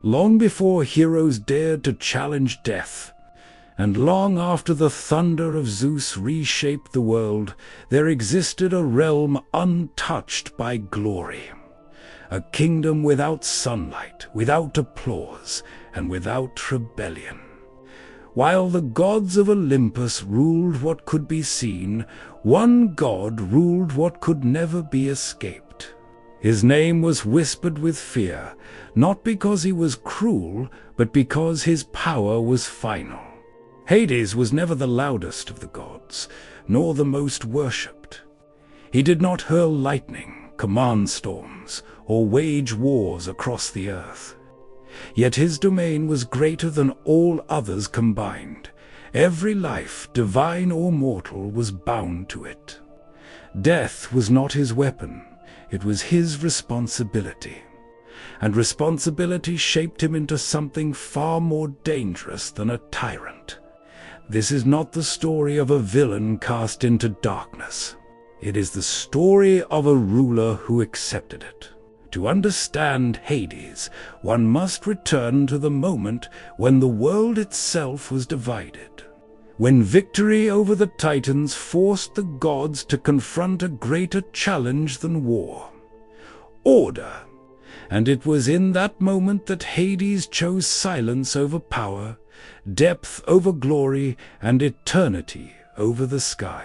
Long before heroes dared to challenge death, and long after the thunder of Zeus reshaped the world, there existed a realm untouched by glory. A kingdom without sunlight, without applause, and without rebellion. While the gods of Olympus ruled what could be seen, one god ruled what could never be escaped. His name was whispered with fear, not because he was cruel, but because his power was final. Hades was never the loudest of the gods, nor the most worshipped. He did not hurl lightning, command storms, or wage wars across the earth. Yet his domain was greater than all others combined. Every life, divine or mortal, was bound to it. Death was not his weapon, it was his responsibility. And responsibility shaped him into something far more dangerous than a tyrant. This is not the story of a villain cast into darkness. It is the story of a ruler who accepted it. To understand Hades, one must return to the moment when the world itself was divided. When victory over the Titans forced the gods to confront a greater challenge than war. Order. And it was in that moment that Hades chose silence over power, depth over glory, and eternity over the sky.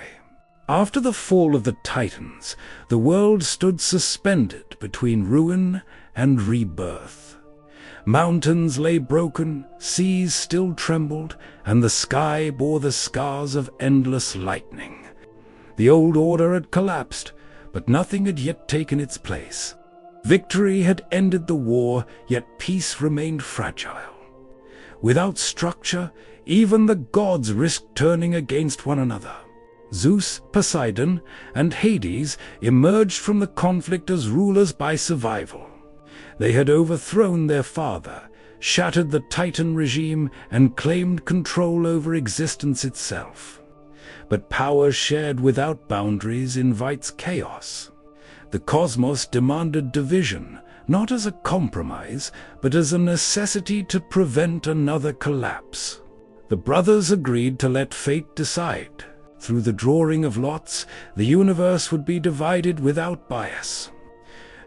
After the fall of the Titans, the world stood suspended between ruin and rebirth. Mountains lay broken, seas still trembled, and the sky bore the scars of endless lightning. The old order had collapsed, but nothing had yet taken its place. Victory had ended the war, yet peace remained fragile. Without structure, even the gods risked turning against one another. Zeus, Poseidon, and Hades emerged from the conflict as rulers by survival. They had overthrown their father, shattered the Titan regime, and claimed control over existence itself. But power shared without boundaries invites chaos. The cosmos demanded division, not as a compromise, but as a necessity to prevent another collapse. The brothers agreed to let fate decide. Through the drawing of lots, the universe would be divided without bias.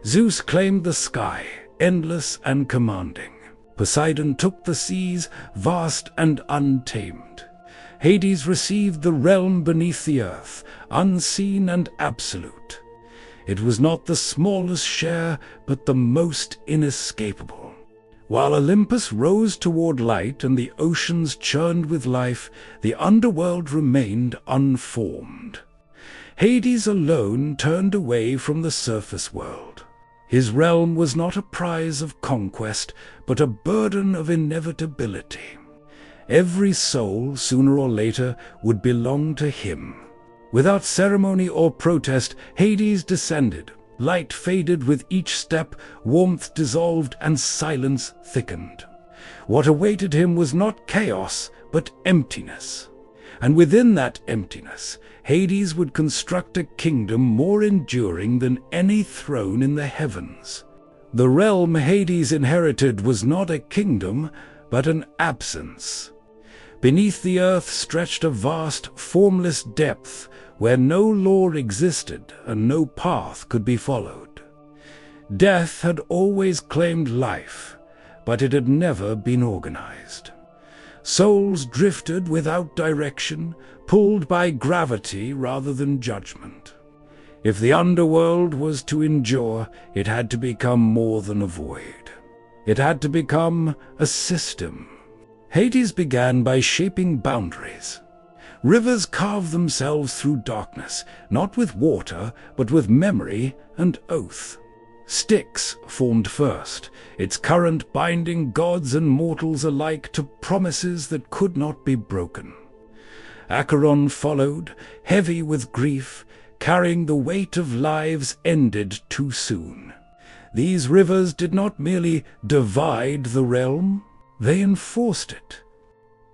Zeus claimed the sky, endless and commanding. Poseidon took the seas, vast and untamed. Hades received the realm beneath the earth, unseen and absolute. It was not the smallest share, but the most inescapable. While Olympus rose toward light and the oceans churned with life, the underworld remained unformed. Hades alone turned away from the surface world. His realm was not a prize of conquest, but a burden of inevitability. Every soul, sooner or later, would belong to him. Without ceremony or protest, Hades descended. Light faded with each step, warmth dissolved, and silence thickened. What awaited him was not chaos, but emptiness. And within that emptiness, Hades would construct a kingdom more enduring than any throne in the heavens. The realm Hades inherited was not a kingdom, but an absence. Beneath the earth stretched a vast, formless depth, where no law existed and no path could be followed. Death had always claimed life, but it had never been organized. Souls drifted without direction, pulled by gravity rather than judgment. If the underworld was to endure, it had to become more than a void. It had to become a system. Hades began by shaping boundaries. Rivers carved themselves through darkness, not with water, but with memory and oath. Styx formed first, its current binding gods and mortals alike to promises that could not be broken. Acheron followed, heavy with grief, carrying the weight of lives ended too soon. These rivers did not merely divide the realm, they enforced it.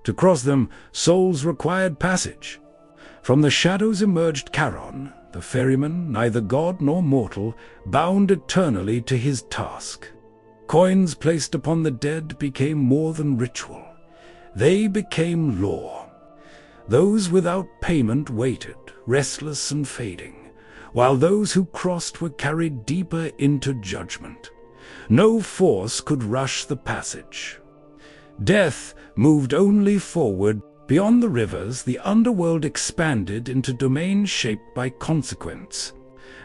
To cross them, souls required passage. From the shadows emerged Charon, the ferryman, neither god nor mortal, bound eternally to his task. Coins placed upon the dead became more than ritual. They became law. Those without payment waited, restless and fading, while those who crossed were carried deeper into judgment. No force could rush the passage. Death moved only forward. Beyond the rivers, the underworld expanded into domains shaped by consequence.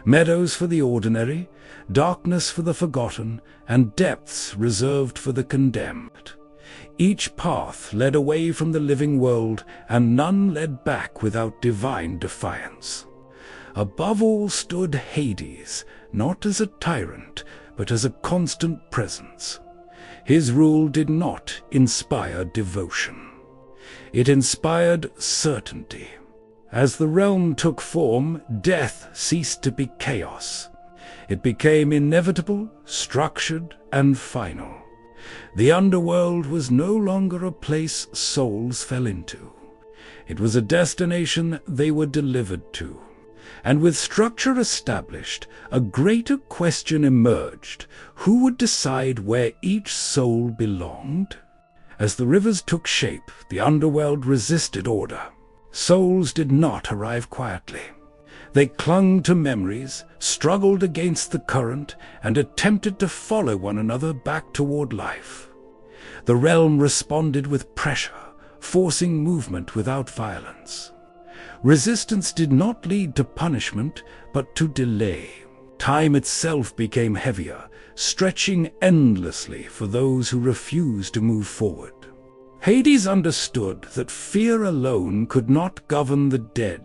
Meadows for the ordinary, darkness for the forgotten, and depths reserved for the condemned. Each path led away from the living world, and none led back without divine defiance. Above all stood Hades, not as a tyrant, but as a constant presence. His rule did not inspire devotion. It inspired certainty. As the realm took form, death ceased to be chaos. It became inevitable, structured, and final. The underworld was no longer a place souls fell into. It was a destination they were delivered to. And with structure established, a greater question emerged: who would decide where each soul belonged? As the rivers took shape, the underworld resisted order. Souls did not arrive quietly. They clung to memories, struggled against the current, and attempted to follow one another back toward life. The realm responded with pressure, forcing movement without violence. Resistance did not lead to punishment, but to delay. Time itself became heavier, stretching endlessly for those who refused to move forward. Hades understood that fear alone could not govern the dead.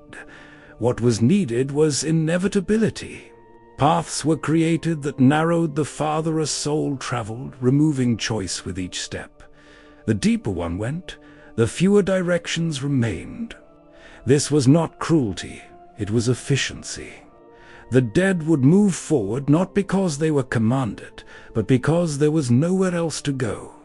What was needed was inevitability. Paths were created that narrowed the farther a soul traveled, removing choice with each step. The deeper one went, the fewer directions remained. This was not cruelty, it was efficiency. The dead would move forward not because they were commanded, but because there was nowhere else to go.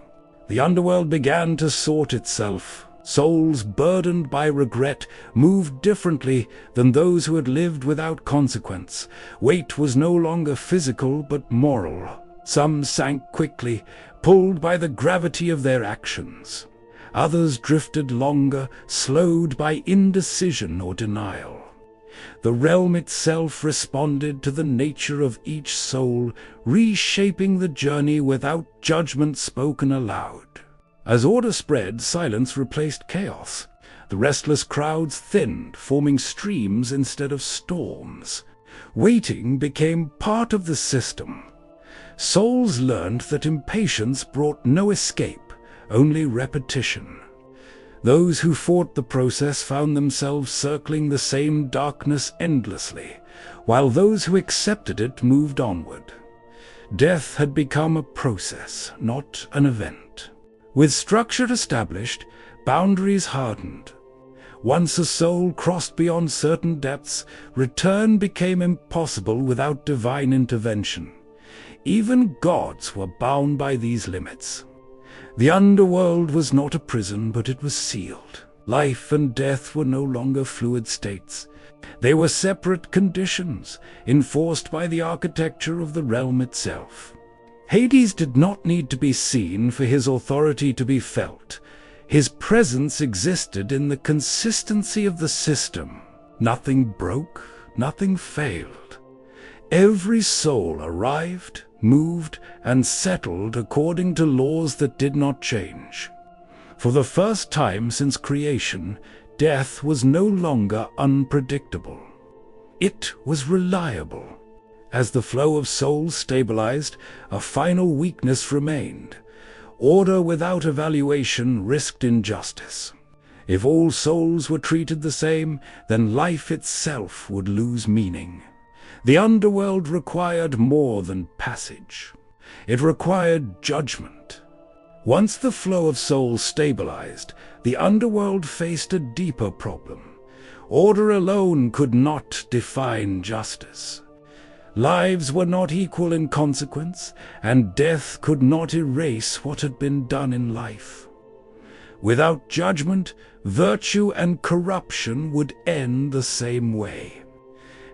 The underworld began to sort itself. Souls burdened by regret moved differently than those who had lived without consequence. Weight was no longer physical but moral. Some sank quickly, pulled by the gravity of their actions. Others drifted longer, slowed by indecision or denial. The realm itself responded to the nature of each soul, reshaping the journey without judgment spoken aloud. As order spread, silence replaced chaos. The restless crowds thinned, forming streams instead of storms. Waiting became part of the system. Souls learned that impatience brought no escape, only repetition. Those who fought the process found themselves circling the same darkness endlessly, while those who accepted it moved onward. Death had become a process, not an event. With structure established, boundaries hardened. Once a soul crossed beyond certain depths, return became impossible without divine intervention. Even gods were bound by these limits. The underworld was not a prison, but it was sealed. Life and death were no longer fluid states. They were separate conditions, enforced by the architecture of the realm itself. Hades did not need to be seen for his authority to be felt. His presence existed in the consistency of the system. Nothing broke, nothing failed. Every soul arrived, moved, and settled according to laws that did not change. For the first time since creation, death was no longer unpredictable. It was reliable. As the flow of souls stabilized, a final weakness remained. Order without evaluation risked injustice. If all souls were treated the same, then life itself would lose meaning. The underworld required more than passage. It required judgment. Once the flow of souls stabilized, the underworld faced a deeper problem. Order alone could not define justice. Lives were not equal in consequence, and death could not erase what had been done in life. Without judgment, virtue and corruption would end the same way.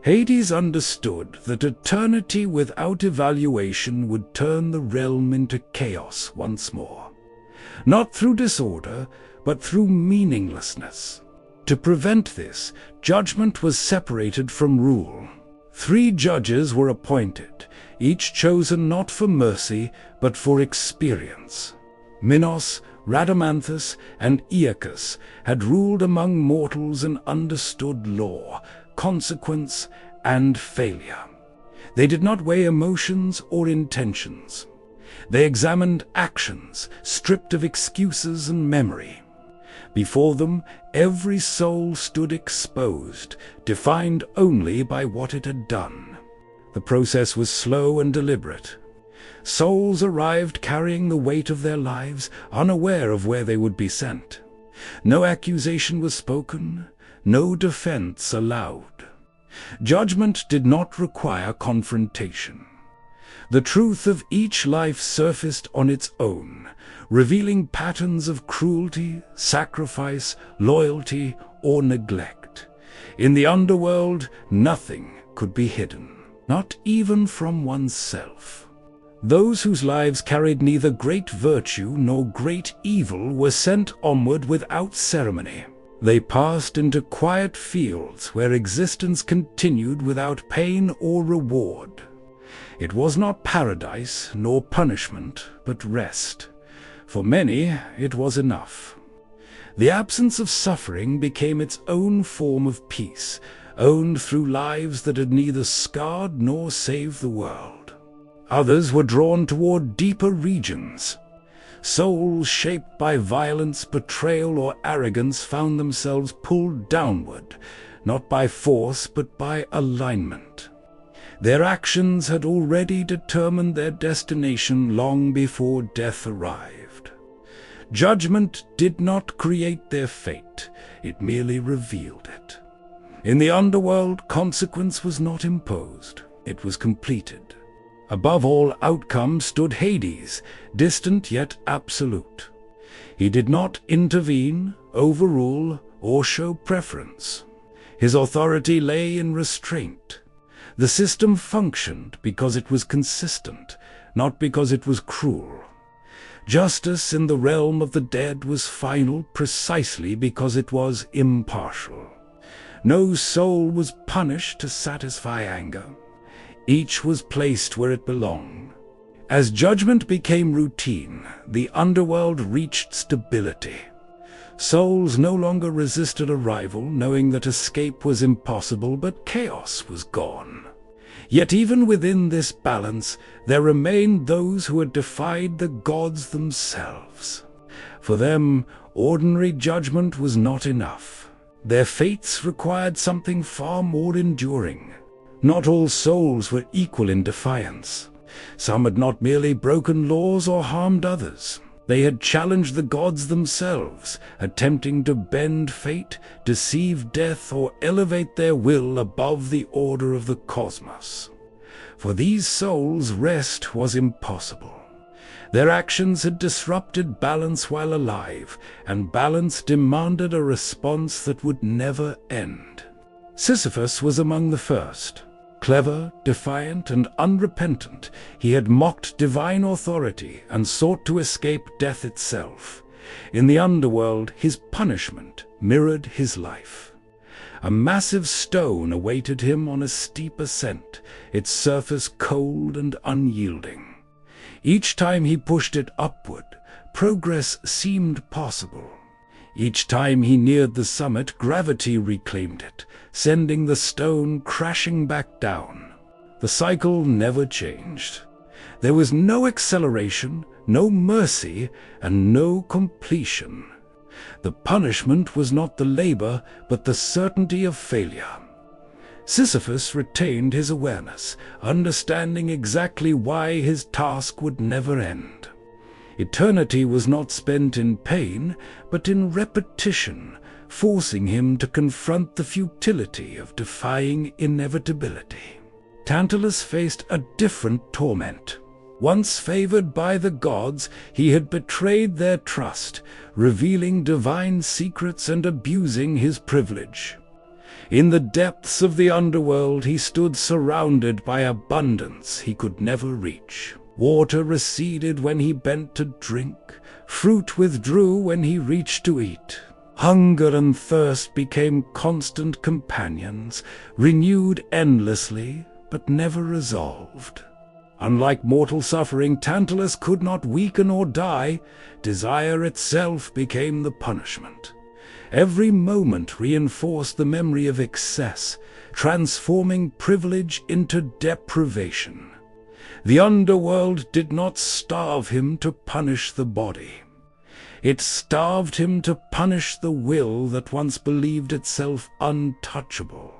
Hades understood that eternity without evaluation would turn the realm into chaos once more. Not through disorder, but through meaninglessness. To prevent this, judgment was separated from rule. 3 judges were appointed, each chosen not for mercy, but for experience. Minos, Rhadamanthus, and Aeacus had ruled among mortals and understood law, consequence, and failure. They did not weigh emotions or intentions. They examined actions, stripped of excuses and memory. Before them, every soul stood exposed, defined only by what it had done. The process was slow and deliberate. Souls arrived carrying the weight of their lives, unaware of where they would be sent. No accusation was spoken, no defense allowed. Judgment did not require confrontation. The truth of each life surfaced on its own, revealing patterns of cruelty, sacrifice, loyalty, or neglect. In the underworld, nothing could be hidden, not even from oneself. Those whose lives carried neither great virtue nor great evil were sent onward without ceremony. They passed into quiet fields where existence continued without pain or reward. It was not paradise nor punishment, but rest. For many, it was enough. The absence of suffering became its own form of peace, owned through lives that had neither scarred nor saved the world. Others were drawn toward deeper regions. Souls shaped by violence, betrayal, or arrogance found themselves pulled downward, not by force but by alignment. Their actions had already determined their destination long before death arrived. Judgment did not create their fate, it merely revealed it. In the underworld, consequence was not imposed, it was completed. Above all outcomes stood Hades, distant yet absolute. He did not intervene, overrule, or show preference. His authority lay in restraint. The system functioned because it was consistent, not because it was cruel. Justice in the realm of the dead was final precisely because it was impartial. No soul was punished to satisfy anger. Each was placed where it belonged. As judgment became routine, the underworld reached stability. Souls no longer resisted arrival, knowing that escape was impossible, but chaos was gone. Yet even within this balance, there remained those who had defied the gods themselves. For them, ordinary judgment was not enough. Their fates required something far more enduring. Not all souls were equal in defiance. Some had not merely broken laws or harmed others. They had challenged the gods themselves, attempting to bend fate, deceive death, or elevate their will above the order of the cosmos. For these souls, rest was impossible. Their actions had disrupted balance while alive, and balance demanded a response that would never end. Sisyphus was among the first. Clever, defiant, and unrepentant, he had mocked divine authority and sought to escape death itself. In the underworld, his punishment mirrored his life. A massive stone awaited him on a steep ascent, its surface cold and unyielding. Each time he pushed it upward, progress seemed possible. Each time he neared the summit, gravity reclaimed it, sending the stone crashing back down. The cycle never changed. There was no acceleration, no mercy, and no completion. The punishment was not the labor, but the certainty of failure. Sisyphus retained his awareness, understanding exactly why his task would never end. Eternity was not spent in pain, but in repetition, forcing him to confront the futility of defying inevitability. Tantalus faced a different torment. Once favored by the gods, he had betrayed their trust, revealing divine secrets and abusing his privilege. In the depths of the underworld he stood surrounded by abundance he could never reach. Water receded when he bent to drink, fruit withdrew when he reached to eat. Hunger and thirst became constant companions, renewed endlessly, but never resolved. Unlike mortal suffering, Tantalus could not weaken or die. Desire itself became the punishment. Every moment reinforced the memory of excess, transforming privilege into deprivation. The underworld did not starve him to punish the body. It starved him to punish the will that once believed itself untouchable.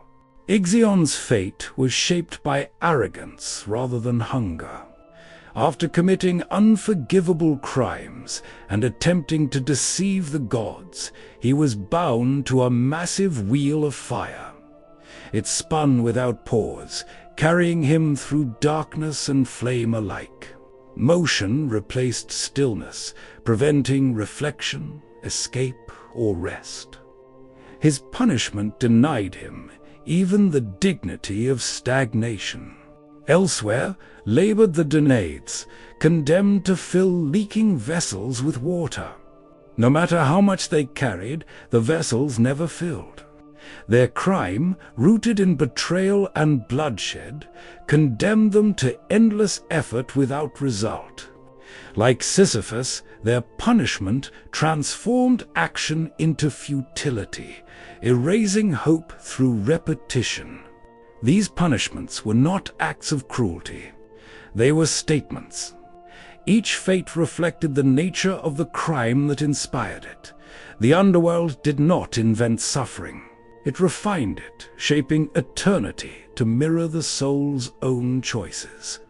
Ixion's fate was shaped by arrogance rather than hunger. After committing unforgivable crimes and attempting to deceive the gods, he was bound to a massive wheel of fire. It spun without pause, carrying him through darkness and flame alike. Motion replaced stillness, preventing reflection, escape, or rest. His punishment denied him even the dignity of stagnation. Elsewhere labored the Danaids, condemned to fill leaking vessels with water. No matter how much they carried, the vessels never filled. Their crime, rooted in betrayal and bloodshed, condemned them to endless effort without result. Like Sisyphus, their punishment transformed action into futility, erasing hope through repetition. These punishments were not acts of cruelty. They were statements. Each fate reflected the nature of the crime that inspired it. The underworld did not invent suffering. It refined it, shaping eternity to mirror the soul's own choices.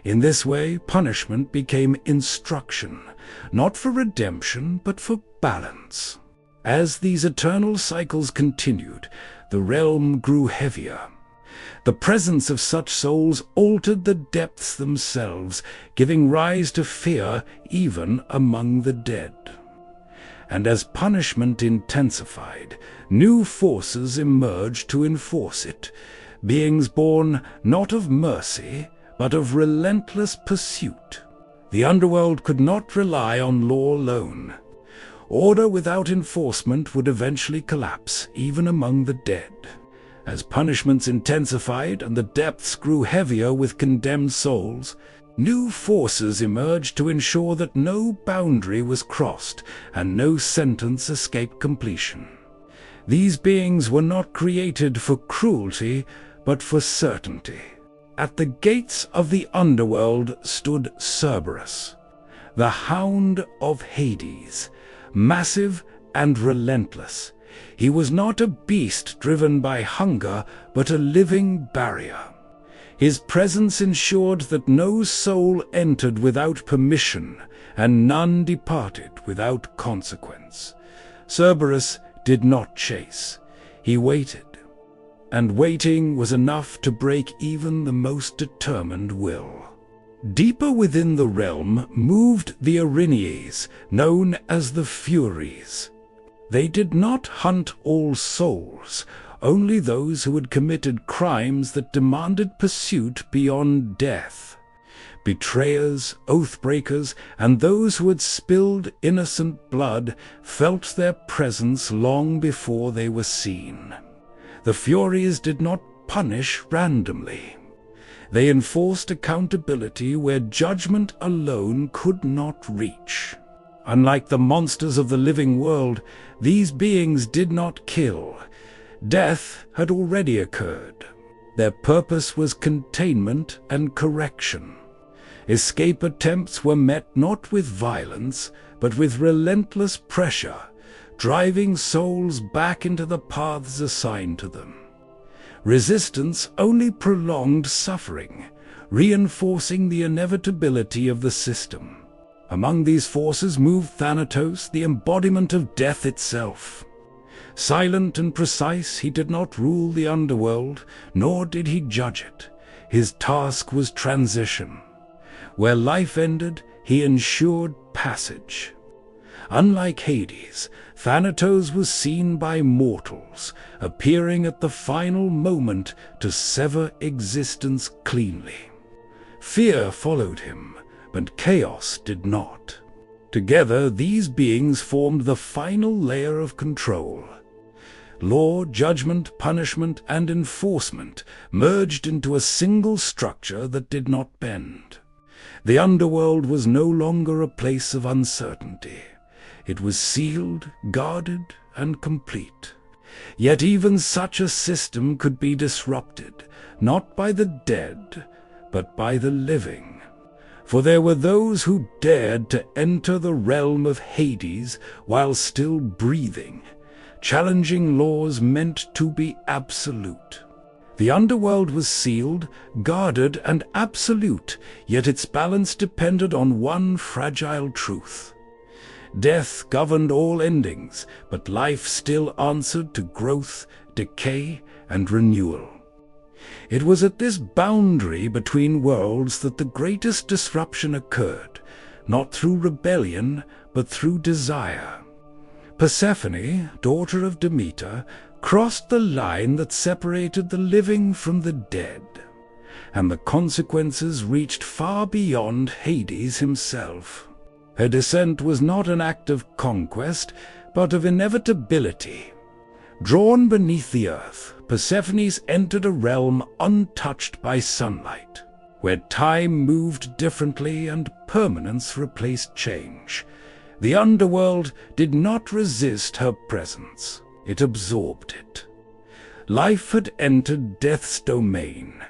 In this way, punishment became instruction, not for redemption, but for balance. As these eternal cycles continued, the realm grew heavier. The presence of such souls altered the depths themselves, giving rise to fear even among the dead. And as punishment intensified, new forces emerged to enforce it, beings born not of mercy, but of relentless pursuit. The underworld could not rely on law alone. Order without enforcement would eventually collapse, even among the dead. As punishments intensified and the depths grew heavier with condemned souls, new forces emerged to ensure that no boundary was crossed and no sentence escaped completion. These beings were not created for cruelty, but for certainty. At the gates of the underworld stood Cerberus, the hound of Hades, massive and relentless. He was not a beast driven by hunger, but a living barrier. His presence ensured that no soul entered without permission, and none departed without consequence. Cerberus did not chase. He waited. And waiting was enough to break even the most determined will. Deeper within the realm moved the Erinyes, known as the Furies. They did not hunt all souls, only those who had committed crimes that demanded pursuit beyond death. Betrayers, oath-breakers, and those who had spilled innocent blood felt their presence long before they were seen. The Furies did not punish randomly. They enforced accountability where judgment alone could not reach. Unlike the monsters of the living world, these beings did not kill. Death had already occurred. Their purpose was containment and correction. Escape attempts were met not with violence, but with relentless pressure, driving souls back into the paths assigned to them. Resistance only prolonged suffering, reinforcing the inevitability of the system. Among these forces moved Thanatos, the embodiment of death itself. Silent and precise, he did not rule the underworld, nor did he judge it. His task was transition. Where life ended, he ensured passage. Unlike Hades, Thanatos was seen by mortals, appearing at the final moment to sever existence cleanly. Fear followed him, but chaos did not. Together, these beings formed the final layer of control. Law, judgment, punishment, and enforcement merged into a single structure that did not bend. The underworld was no longer a place of uncertainty. It was sealed, guarded, and complete. Yet even such a system could be disrupted, not by the dead, but by the living. For there were those who dared to enter the realm of Hades while still breathing, challenging laws meant to be absolute. The underworld was sealed, guarded, and absolute, yet its balance depended on one fragile truth. Death governed all endings, but life still answered to growth, decay, and renewal. It was at this boundary between worlds that the greatest disruption occurred, not through rebellion, but through desire. Persephone, daughter of Demeter, crossed the line that separated the living from the dead, and the consequences reached far beyond Hades himself. Her descent was not an act of conquest, but of inevitability. Drawn beneath the earth, Persephone entered a realm untouched by sunlight, where time moved differently and permanence replaced change. The underworld did not resist her presence. It absorbed it. Life had entered death's domain,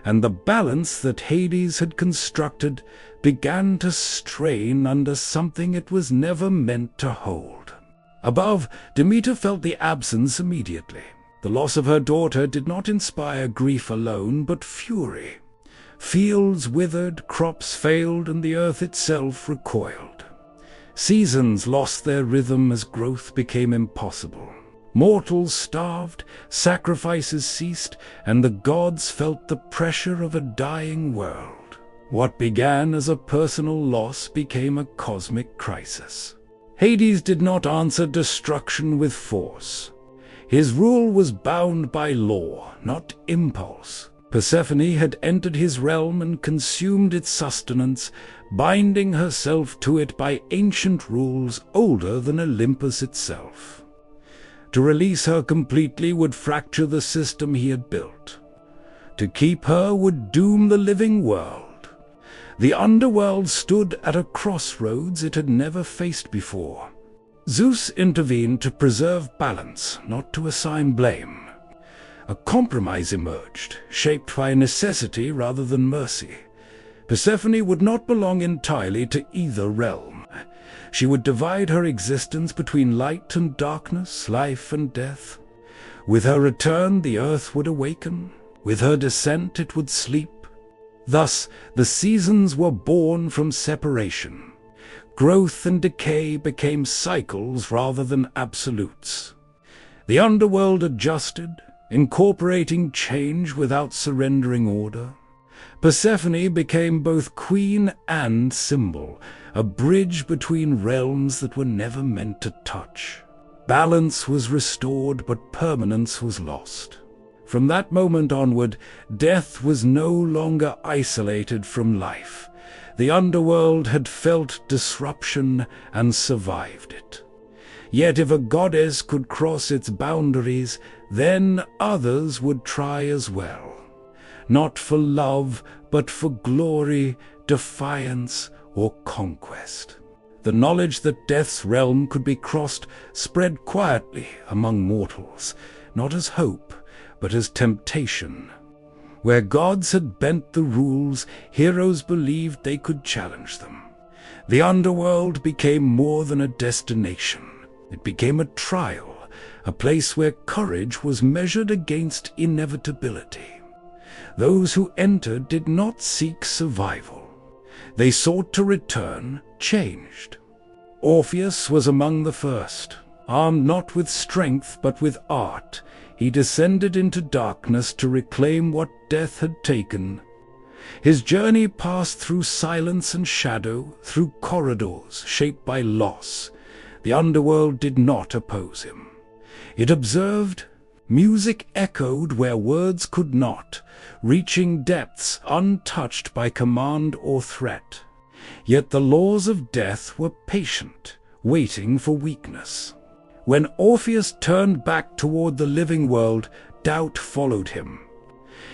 and the balance that Hades had constructed began to strain under something it was never meant to hold. Above, Demeter felt the absence immediately. The loss of her daughter did not inspire grief alone, but fury. Fields withered, crops failed, and the earth itself recoiled. Seasons lost their rhythm as growth became impossible. Mortals starved, sacrifices ceased, and the gods felt the pressure of a dying world. What began as a personal loss became a cosmic crisis. Hades did not answer destruction with force. His rule was bound by law, not impulse. Persephone had entered his realm and consumed its sustenance, binding herself to it by ancient rules older than Olympus itself. To release her completely would fracture the system he had built. To keep her would doom the living world. The underworld stood at a crossroads it had never faced before. Zeus intervened to preserve balance, not to assign blame. A compromise emerged, shaped by necessity rather than mercy. Persephone would not belong entirely to either realm. She would divide her existence between light and darkness, life and death. With her return, the earth would awaken. With her descent, it would sleep. Thus, the seasons were born from separation. Growth and decay became cycles rather than absolutes. The underworld adjusted, incorporating change without surrendering order. Persephone became both queen and symbol, a bridge between realms that were never meant to touch. Balance was restored, but permanence was lost. From that moment onward, death was no longer isolated from life. The underworld had felt disruption and survived it. Yet if a goddess could cross its boundaries, then others would try as well. Not for love, but for glory, defiance, or conquest. The knowledge that death's realm could be crossed spread quietly among mortals, not as hope, but as temptation. Where gods had bent the rules, heroes believed they could challenge them. The underworld became more than a destination. It became a trial, a place where courage was measured against inevitability. Those who entered did not seek survival. They sought to return, changed. Orpheus was among the first. Armed not with strength but with art, he descended into darkness to reclaim what death had taken. His journey passed through silence and shadow, through corridors shaped by loss, The underworld did not oppose him. It observed. Music echoed where words could not, reaching depths untouched by command or threat. Yet the laws of death were patient, waiting for weakness. When Orpheus turned back toward the living world, doubt followed him.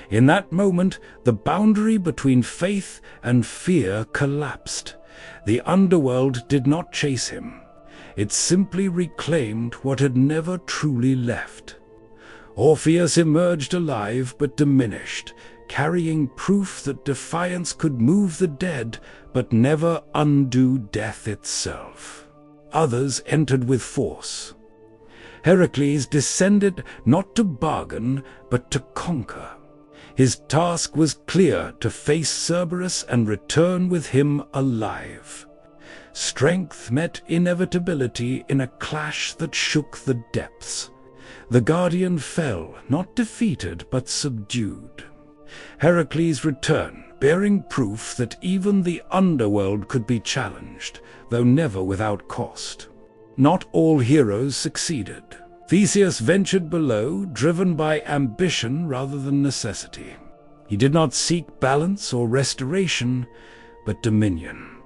In that moment, the boundary between faith and fear collapsed. The underworld did not chase him. It simply reclaimed what had never truly left. Orpheus emerged alive but diminished, carrying proof that defiance could move the dead but never undo death itself. Others entered with force. Heracles descended not to bargain but to conquer. His task was clear: to face Cerberus and return with him alive. Strength met inevitability in a clash that shook the depths. The guardian fell, not defeated but subdued. Heracles returned, bearing proof that even the underworld could be challenged, though never without cost. Not all heroes succeeded. Theseus ventured below, driven by ambition rather than necessity. He did not seek balance or restoration, but dominion.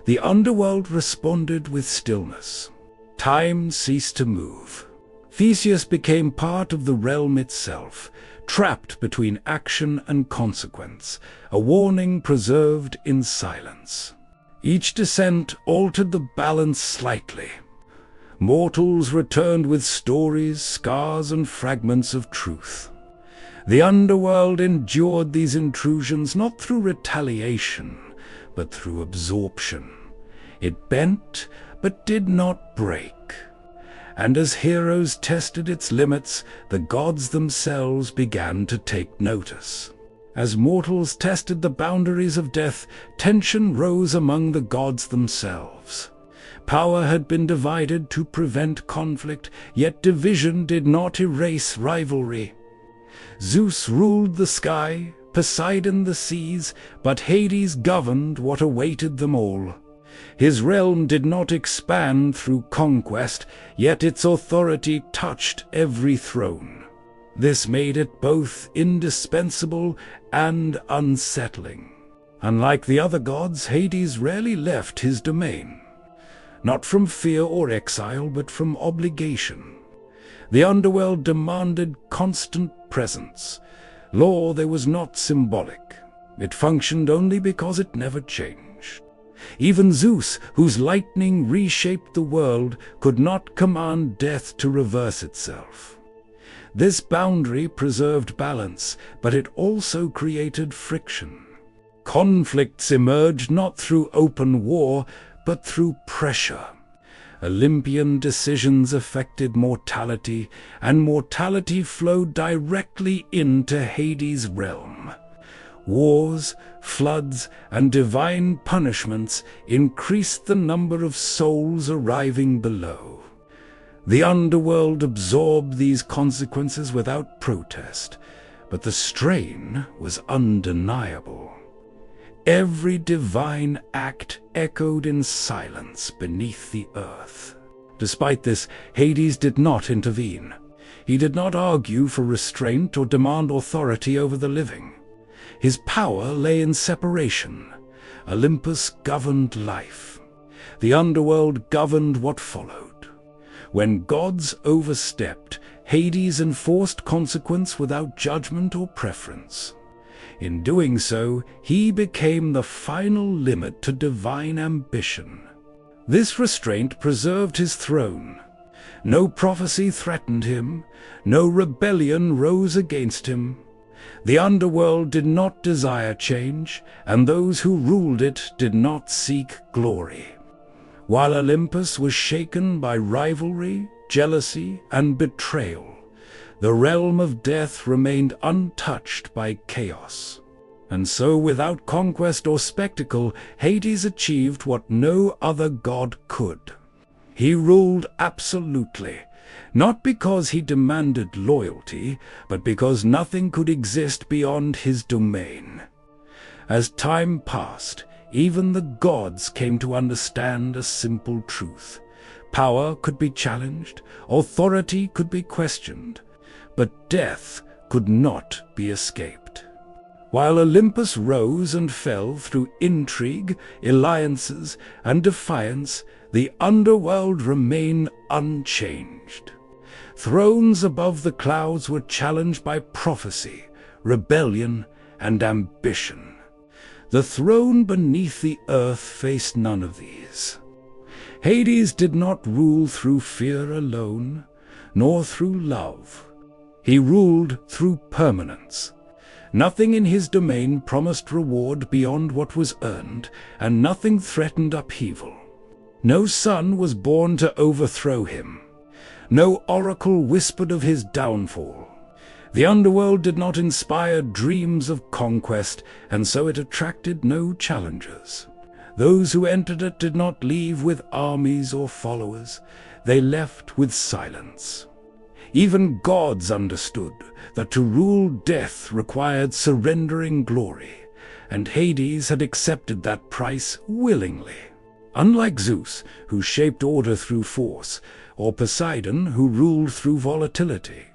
The underworld responded with stillness. Time ceased to move. Theseus became part of the realm itself, trapped between action and consequence, a warning preserved in silence. Each descent altered the balance slightly. Mortals returned with stories, scars, and fragments of truth. The underworld endured these intrusions not through retaliation, but through absorption. It bent, but did not break. And as heroes tested its limits, the gods themselves began to take notice. As mortals tested the boundaries of death, tension rose among the gods themselves. Power had been divided to prevent conflict, yet division did not erase rivalry. Zeus ruled the sky, Poseidon the seas, but Hades governed what awaited them all. His realm did not expand through conquest, yet its authority touched every throne. This made it both indispensable and unsettling. Unlike the other gods, Hades rarely left his domain. Not from fear or exile, but from obligation. The underworld demanded constant presence. Law there was not symbolic. It functioned only because it never changed. Even Zeus, whose lightning reshaped the world, could not command death to reverse itself. This boundary preserved balance, but it also created friction. Conflicts emerged not through open war, but through pressure. Olympian decisions affected mortality, and mortality flowed directly into Hades' realm. Wars, floods, and divine punishments increased the number of souls arriving below. The underworld absorbed these consequences without protest, but the strain was undeniable. Every divine act echoed in silence beneath the earth. Despite this, Hades did not intervene. He did not argue for restraint or demand authority over the living. His power lay in separation. Olympus governed life. The underworld governed what followed. When gods overstepped, Hades enforced consequence without judgment or preference. In doing so, he became the final limit to divine ambition. This restraint preserved his throne. No prophecy threatened him. No rebellion rose against him. The underworld did not desire change, and those who ruled it did not seek glory. While Olympus was shaken by rivalry, jealousy, and betrayal, the realm of death remained untouched by chaos. And so, without conquest or spectacle, Hades achieved what no other god could. He ruled absolutely, not because he demanded loyalty, but because nothing could exist beyond his domain. As time passed, even the gods came to understand a simple truth. Power could be challenged, authority could be questioned, but death could not be escaped. While Olympus rose and fell through intrigue, alliances, and defiance, the underworld remained unchanged. Thrones above the clouds were challenged by prophecy, rebellion, and ambition. The throne beneath the earth faced none of these. Hades did not rule through fear alone, nor through love. He ruled through permanence. Nothing in his domain promised reward beyond what was earned, and nothing threatened upheaval. No son was born to overthrow him. No oracle whispered of his downfall. The underworld did not inspire dreams of conquest, and so it attracted no challengers. Those who entered it did not leave with armies or followers. They left with silence. Even gods understood that to rule death required surrendering glory, and Hades had accepted that price willingly. Unlike Zeus, who shaped order through force, or Poseidon, who ruled through volatility,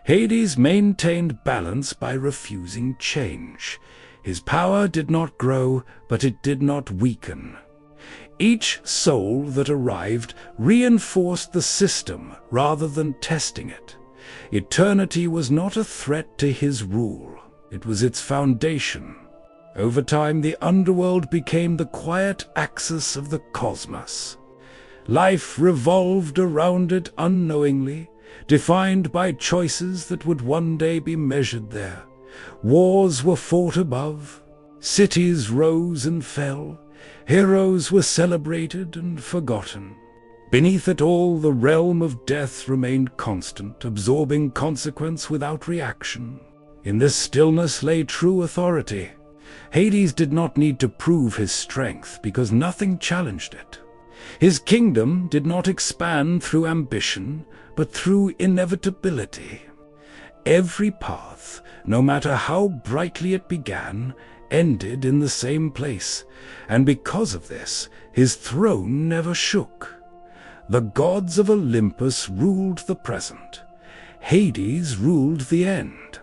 Hades maintained balance by refusing change. His power did not grow, but it did not weaken. Each soul that arrived reinforced the system rather than testing it. Eternity was not a threat to his rule. It was its foundation. Over time, the underworld became the quiet axis of the cosmos. Life revolved around it unknowingly, defined by choices that would one day be measured there. Wars were fought above, cities rose and fell, heroes were celebrated and forgotten. Beneath it all, the realm of death remained constant, absorbing consequence without reaction. In this stillness lay true authority. Hades did not need to prove his strength because nothing challenged it. His kingdom did not expand through ambition, but through inevitability. Every path, no matter how brightly it began, ended in the same place, and because of this, his throne never shook. The gods of Olympus ruled the present. Hades ruled the end,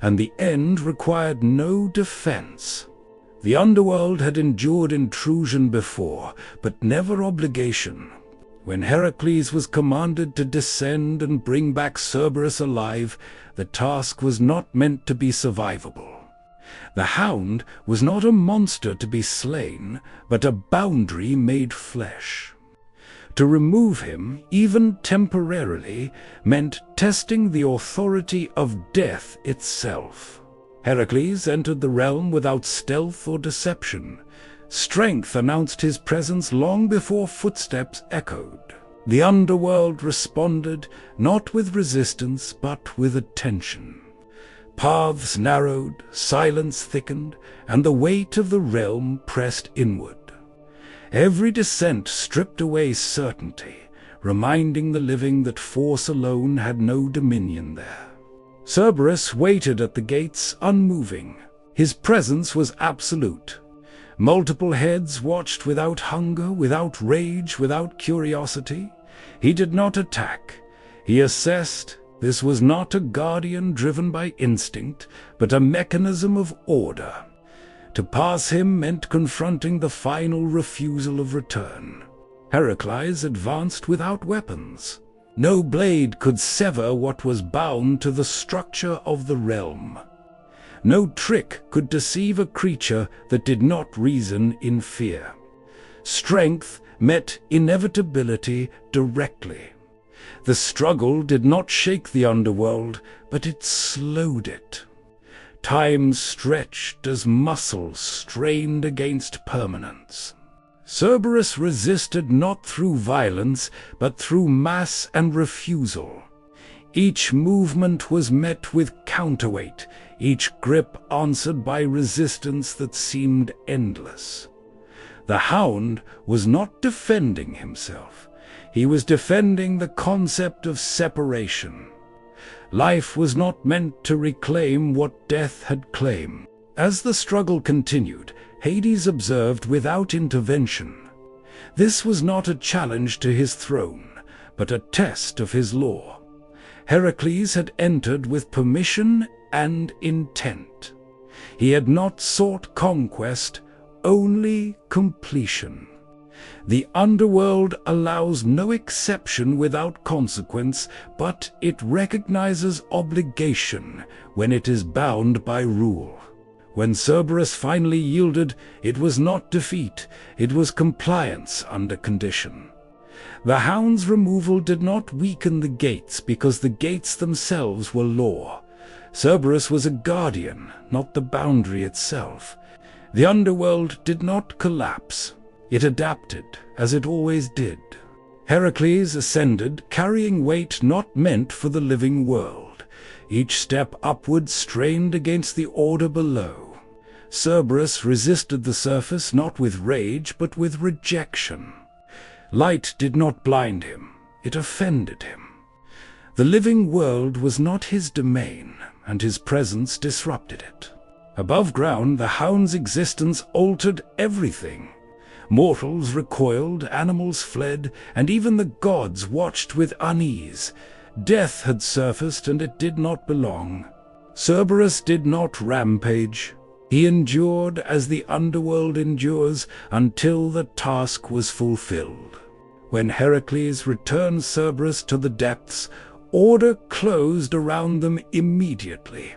and the end required no defense. The underworld had endured intrusion before, but never obligation. When Heracles was commanded to descend and bring back Cerberus alive, the task was not meant to be survivable. The Hound was not a monster to be slain, but a boundary made flesh. To remove him, even temporarily, meant testing the authority of death itself. Heracles entered the realm without stealth or deception. Strength announced his presence long before footsteps echoed. The underworld responded, not with resistance, but with attention. Paths narrowed, silence thickened, and the weight of the realm pressed inward. Every descent stripped away certainty, reminding the living that force alone had no dominion there. Cerberus waited at the gates, unmoving. His presence was absolute. Multiple heads watched without hunger, without rage, without curiosity. He did not attack. He assessed. This was not a guardian driven by instinct, but a mechanism of order. To pass him meant confronting the final refusal of return. Heracles advanced without weapons. No blade could sever what was bound to the structure of the realm. No trick could deceive a creature that did not reason in fear. Strength met inevitability directly. The struggle did not shake the underworld, but it slowed it. Time stretched as muscles strained against permanence. Cerberus resisted not through violence, but through mass and refusal. Each movement was met with counterweight, each grip answered by resistance that seemed endless. The Hound was not defending himself. He was defending the concept of separation. Life was not meant to reclaim what death had claimed. As the struggle continued, Hades observed without intervention. This was not a challenge to his throne, but a test of his law. Heracles had entered with permission and intent. He had not sought conquest, only completion. The underworld allows no exception without consequence, but it recognizes obligation when it is bound by rule. When Cerberus finally yielded, it was not defeat, it was compliance under condition. The hound's removal did not weaken the gates because the gates themselves were law. Cerberus was a guardian, not the boundary itself. The underworld did not collapse. It adapted, as it always did. Heracles ascended, carrying weight not meant for the living world. Each step upward strained against the order below. Cerberus resisted the surface not with rage, but with rejection. Light did not blind him, it offended him. The living world was not his domain, and his presence disrupted it. Above ground, the hound's existence altered everything. Mortals recoiled, animals fled, and even the gods watched with unease. Death had surfaced, and it did not belong. Cerberus did not rampage. He endured as the underworld endures until the task was fulfilled. When Heracles returned Cerberus to the depths, order closed around them immediately.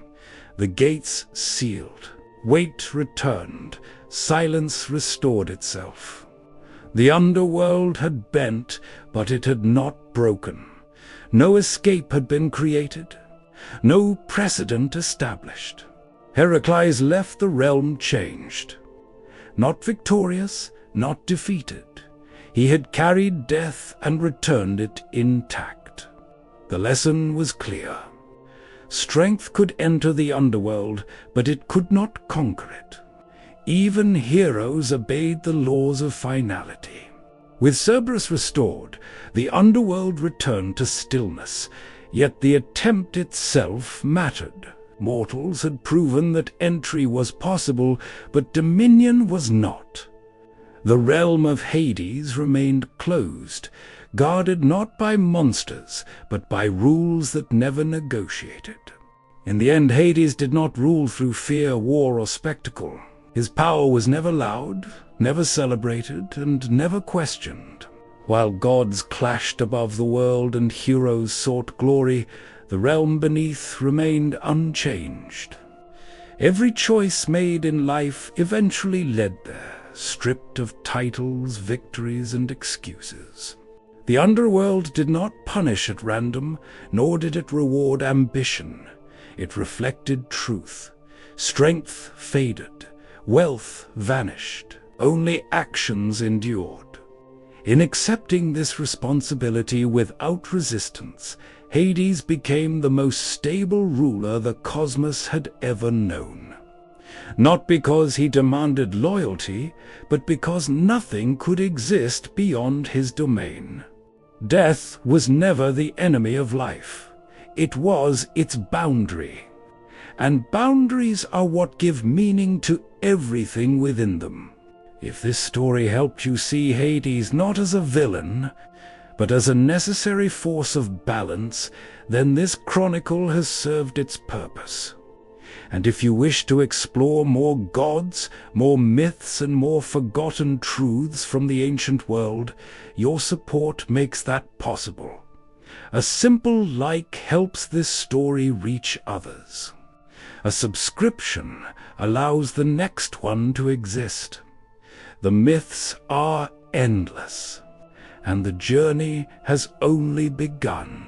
The gates sealed. Weight returned. Silence restored itself. The underworld had bent, but it had not broken. No escape had been created. No precedent established. Heracles left the realm changed. Not victorious, not defeated. He had carried death and returned it intact. The lesson was clear. Strength could enter the underworld, but it could not conquer it. Even heroes obeyed the laws of finality. With Cerberus restored, the underworld returned to stillness, yet the attempt itself mattered. Mortals had proven that entry was possible, but dominion was not. The realm of Hades remained closed, guarded not by monsters, but by rules that never negotiated. In the end, Hades did not rule through fear, war, or spectacle. His power was never loud, never celebrated, and never questioned. While gods clashed above the world and heroes sought glory, the realm beneath remained unchanged. Every choice made in life eventually led there, stripped of titles, victories, and excuses. The underworld did not punish at random, nor did it reward ambition. It reflected truth. Strength faded. Wealth vanished. Only actions endured. In accepting this responsibility without resistance, Hades became the most stable ruler the cosmos had ever known. Not because he demanded loyalty, but because nothing could exist beyond his domain. Death was never the enemy of life. It was its boundary. And boundaries are what give meaning to everything within them. If this story helped you see Hades not as a villain, but as a necessary force of balance, then this chronicle has served its purpose. And if you wish to explore more gods, more myths, and more forgotten truths from the ancient world, your support makes that possible. A simple like helps this story reach others. A subscription allows the next one to exist. The myths are endless, and the journey has only begun.